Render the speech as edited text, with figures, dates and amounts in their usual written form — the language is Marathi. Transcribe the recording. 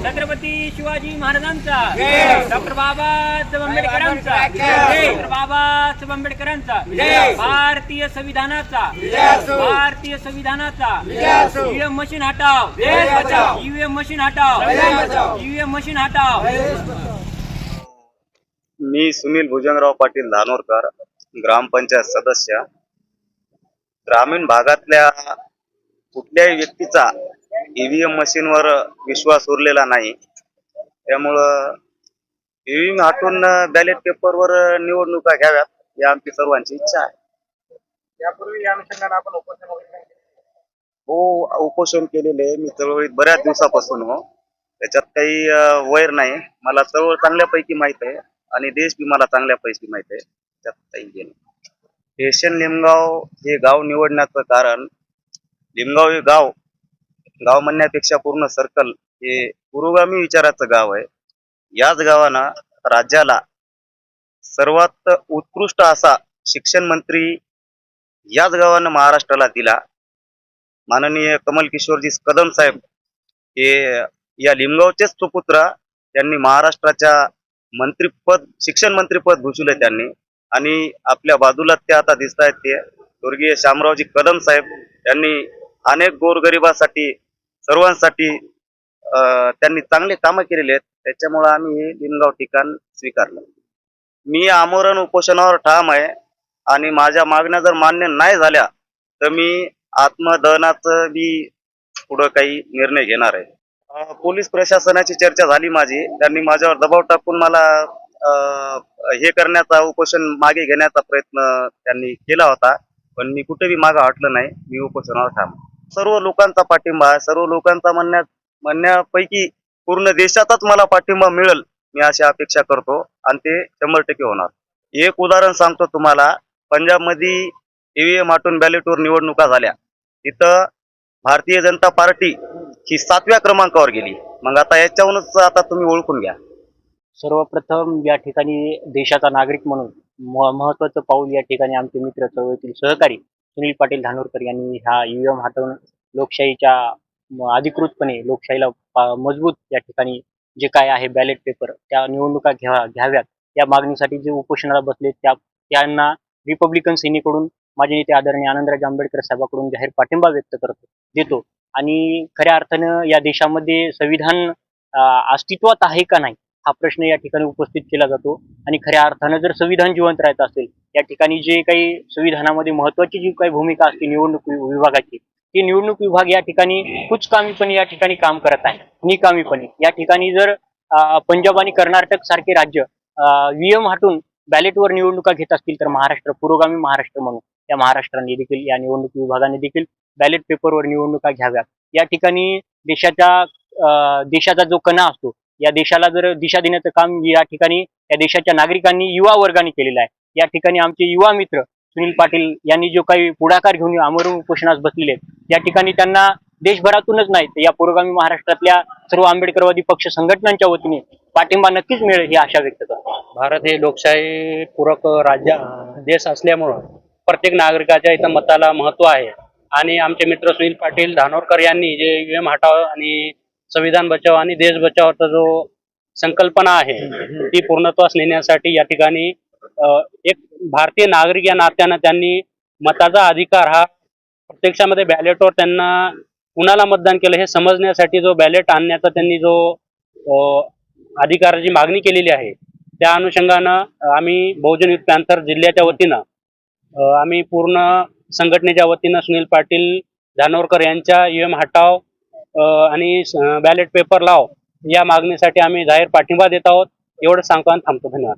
छत्रपती शिवाजी महाराजांचा, डॉक्टर बाबासाहेब आंबेडकरांचा, डॉक्टर बाबासाहेब आंबेडकरांचा, भारतीय संविधानाचा, भारतीय संविधानाचा, ईव्हीएम मशीन हटाव, ईव्हीएम मशीन हटाव, ईव्हीएम मशीन हटाव। मी सुनील भुजंगराव पाटील धानोरकर, ग्रामपंचायत सदस्य। ग्रामीण भागातल्या कुठल्याही व्यक्तीचा ईव्हीएम मशीनवर विश्वास उरलेला नाही, त्यामुळं ईव्हीएम हटवून बॅलेट पेपरवर निवडणुका घ्याव्यात ही आमची सर्वांची इच्छा आहे। यापूर्वी या अनुषंगाने आपण उपोषण वगैरे केले? हो, उपोषण केलेले मी चळवळीत बऱ्याच दिवसापासून हो। त्याच्यात काही वैर नाही, मला चळवळ चांगल्यापैकी माहित आहे आणि देश बी मला चांगल्यापैकी माहित आहे, त्यात काही हे नाही। स्टेशन लिमगाव हे गाव निवडण्याचं कारण, लिमगाव हे गाव म्हणण्यापेक्षा पूर्ण सर्कल हे पुरोगामी विचाराचं गाव आहे। याच गावानं राज्याला सर्वात उत्कृष्ट असा शिक्षण मंत्री याच गावानं महाराष्ट्राला दिला। माननीय कमल किशोरजी कदम साहेब हे या लिमगावचेच सुपुत्र, त्यांनी महाराष्ट्राच्या मंत्रीपद, शिक्षण मंत्रीपद भूषवले त्यांनी। आणि आपल्या बाजूला ते आता दिसत आहेत ते स्वर्गीय शामरावजी कदम साहेब, त्यांनी अनेक गोरगरिबासाठी, सर्वांसाठी त्यांनी चांगले कामं केलेले आहेत। त्याच्यामुळे आम्ही हे लिमगाव ठिकाण स्वीकारलं। मी आमरण उपोषणावर ठाम आहे आणि माझ्या मागण्या जर मान्य नाही झाल्या तर मी आत्मदहनाचं बी पुढं काही निर्णय घेणार आहे। पोलीस प्रशासनाची चर्चा झाली माझी, त्यांनी माझ्यावर दबाव टाकून मला हे करण्याचा, उपोषण मागे घेण्याचा प्रयत्न त्यांनी केला होता, पण मी कुठेही मागे हटलं नाही। मी उपोषणावर ठाम। सर्व लोकांचा पाठिंबा आहे, सर्व लोकांचा म्हणण्यापैकी पूर्ण देशाचाच मला पाठिंबा मिळेल मी अशी अपेक्षा करतो आणि ते 100% होणार। एक उदाहरण सांगतो तुम्हाला, पंजाबमध्ये ईव्हीएम हटवून बॅलेटवर निवडणुका झाल्या, तिथं भारतीय जनता पार्टी ही 7व्या क्रमांकावर गेली। मग आता याच्याहूनच आता तुम्ही ओळखून घ्या। सर्वप्रथम या ठिकाणी देशाचा नागरिक म्हणून महत्त्वाचं पाऊल या ठिकाणी आमचे मित्र, चळवळीतील सहकारी सुनील पाटील धानोरकर यांनी हा ईव्हीएम हटवून लोकशाहीच्या अधिकृतपणे लोकशाहीला मजबूत या ठिकाणी जे काय आहे बॅलेट पेपर, त्या निवडणुका घ्याव्यात या मागणीसाठी जे उपोषणाला बसले त्यांना रिपब्लिकन सेनेकडून माझे नेते आदरणीय आनंदराज आंबेडकर साहेबांकडून जाहीर पाठिंबा व्यक्त देतो। आणि खऱ्या अर्थानं या देशामध्ये संविधान अस्तित्वात आहे का नाही हा प्रश्न या ठिकाणी उपस्थित केला जातो। आणि खऱ्या अर्थानं जर संविधान जिवंत राहायचं असेल, या ठिकाणी जे काही संविधानामध्ये महत्त्वाची जी काही भूमिका असते निवडणूक विभागाची, ती निवडणूक विभाग या ठिकाणी कुचकामीपणे या ठिकाणी काम करत आहे, निकामीपणे। या ठिकाणी जर पंजाब आणि कर्नाटक सारखे राज्य ईव्हीएम हटून बॅलेटवर निवडणुका घेत असतील तर महाराष्ट्र, पुरोगामी महाराष्ट्र म्हणून या महाराष्ट्राने देखील, या निवडणूक विभागाने देखील बॅलेट पेपरवर निवडणुका घ्याव्यात। या ठिकाणी देशाचा जो कणा असतो, या देशाला जर दिशा देण्याचं काम या ठिकाणी या देशाच्या नागरिकांनी, युवा वर्गाने केलेलं आहे। या ठिकाणी आमचे युवा मित्र सुनील पाटील यांनी जो काही पुढाकार घेऊन आमरण उपोषणास बसलेले आहेत, या ठिकाणी त्यांना देशभरातूनच नाही तर या पुरोगामी महाराष्ट्रातल्या सर्व आंबेडकरवादी पक्ष संघटनांच्या वतीने पाठिंबा नक्कीच मिळेल ही आशा व्यक्त करतो। भारत हे लोकशाही पूरक देश असल्यामुळं प्रत्येक नागरिकाच्या इथं मताला महत्त्व आहे। आणि आमचे मित्र सुनील पाटील धानोरकर यांनी जे ईव्हीएम हटाव आणि संविधान बचाव आणि देश बचावचा जो संकल्पना आहे ती पूर्णत्वास नेण्यासाठी या ठिकाणी एक भारतीय नागरिक या नात्यानं त्यांनी मताचा अधिकार हा प्रत्यक्षामध्ये बॅलेटवर त्यांना कुणाला मतदान केलं हे समजण्यासाठी जो बॅलेट आणण्याचा त्यांनी जो अधिकाराची मागणी केलेली आहे, त्या अनुषंगानं आम्ही बहुजन युथ पॅन्थर जिल्ह्याच्या वतीनं आम्ही पूर्ण संघटनेच्या वतीनं सुनील पाटील धानोरकर यांच्या ईव्हीएम हटाव आणि बॅलेट पेपर लाव या मागणीसाठी आम्ही जाहीर पाठिंबा देत आहोत। एवढं सांगतो आणि थांबतो। धन्यवाद।